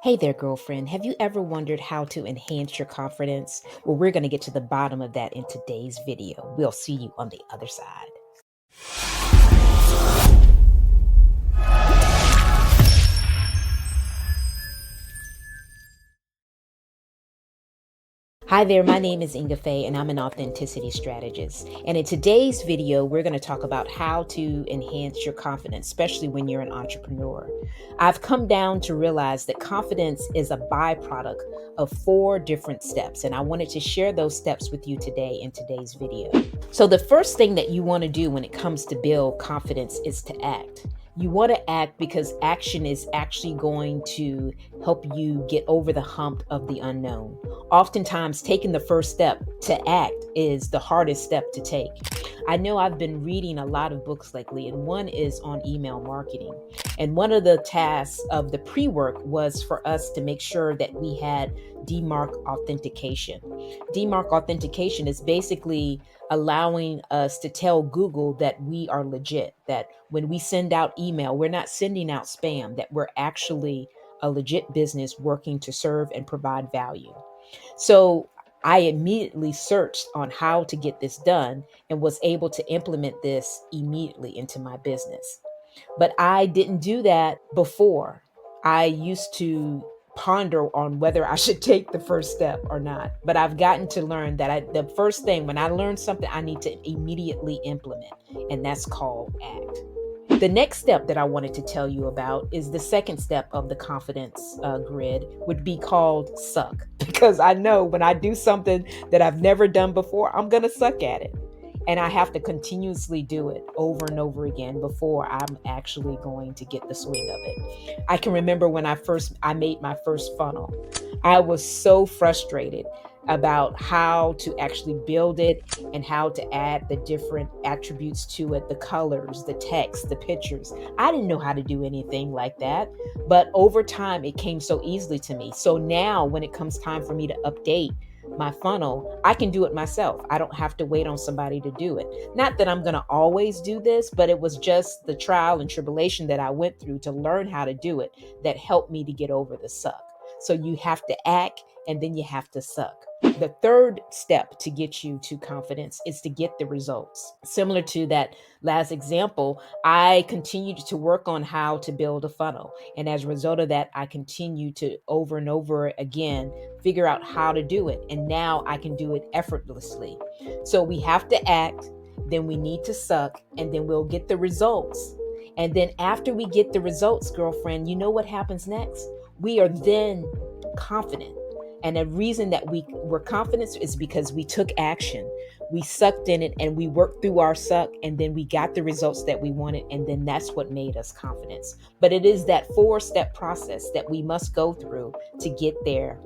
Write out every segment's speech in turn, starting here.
Hey there, girlfriend. Have you ever wondered how to enhance your confidence? Well, we're going to get to the bottom of that in today's video. We'll see you on the other side. Hi there, my name is Ingafay and I'm an authenticity strategist. And in today's video, we're going to talk about how to enhance your confidence, especially when you're an entrepreneur. I've come down to realize that confidence is a byproduct of 4 different steps, and I wanted to share those steps with you today in today's video. So the first thing that you want to do when it comes to build confidence is to act. You want to act because action is actually going to help you get over the hump of the unknown. Oftentimes, taking the first step to act is the hardest step to take. I know I've been reading a lot of books lately, and one is on email marketing. And one of the tasks of the pre-work was for us to make sure that we had DMARC authentication. DMARC authentication is basically allowing us to tell Google that we are legit, that when we send out email, we're not sending out spam, that we're actually a legit business working to serve and provide value. So I immediately searched on how to get this done and was able to implement this immediately into my business. But I didn't do that before. I used to ponder on whether I should take the first step or not. But I've gotten to learn that the first thing, when I learn something, I need to immediately implement, and that's called act. The next step that I wanted to tell you about is the second step of the confidence grid, would be called suck. Because I know when I do something that I've never done before, I'm going to suck at it. And I have to continuously do it over and over again before I'm actually going to get the swing of it. I can remember when I made my first funnel. I was so frustrated about how to actually build it and how to add the different attributes to it, the colors, the text, the pictures. I didn't know how to do anything like that, but over time it came so easily to me. So now when it comes time for me to update my funnel, I can do it myself. I don't have to wait on somebody to do it. Not that I'm going to always do this, but it was just the trial and tribulation that I went through to learn how to do it that helped me to get over the suck. So you have to act and then you have to suck. The third step to get you to confidence is to get the results. Similar to that last example, I continued to work on how to build a funnel. And as a result of that, I continue to over and over again figure out how to do it. And now I can do it effortlessly. So we have to act, then we need to suck, and then we'll get the results. And then after we get the results, girlfriend, you know what happens next? We are then confident. And the reason that we were confident is because we took action. We sucked in it and we worked through our suck, and then we got the results that we wanted. And then that's what made us confident. But it is that 4-step process that we must go through to get there,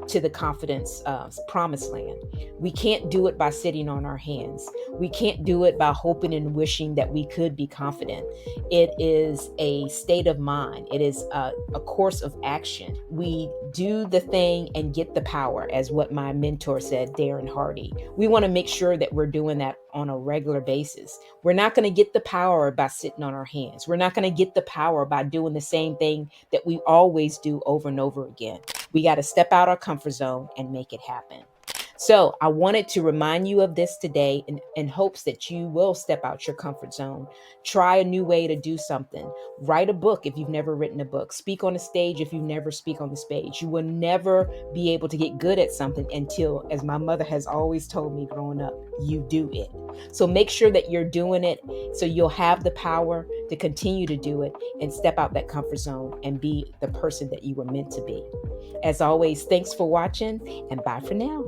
to the confidence promised land. We can't do it by sitting on our hands. We can't do it by hoping and wishing that we could be confident. It is a state of mind. It is a course of action. We do the thing and get the power, as what my mentor said, Darren Hardy. We want to make sure that we're doing that on a regular basis. We're not going to get the power by sitting on our hands. We're not going to get the power by doing the same thing that we always do over and over again. We got to step out our comfort zone and make it happen. So I wanted to remind you of this today in hopes that you will step out your comfort zone. Try a new way to do something. Write a book if you've never written a book. Speak on a stage if you never speak on the stage. You will never be able to get good at something until, as my mother has always told me growing up, you do it. So make sure that you're doing it so you'll have the power to continue to do it and step out that comfort zone and be the person that you were meant to be. As always, thanks for watching, and bye for now.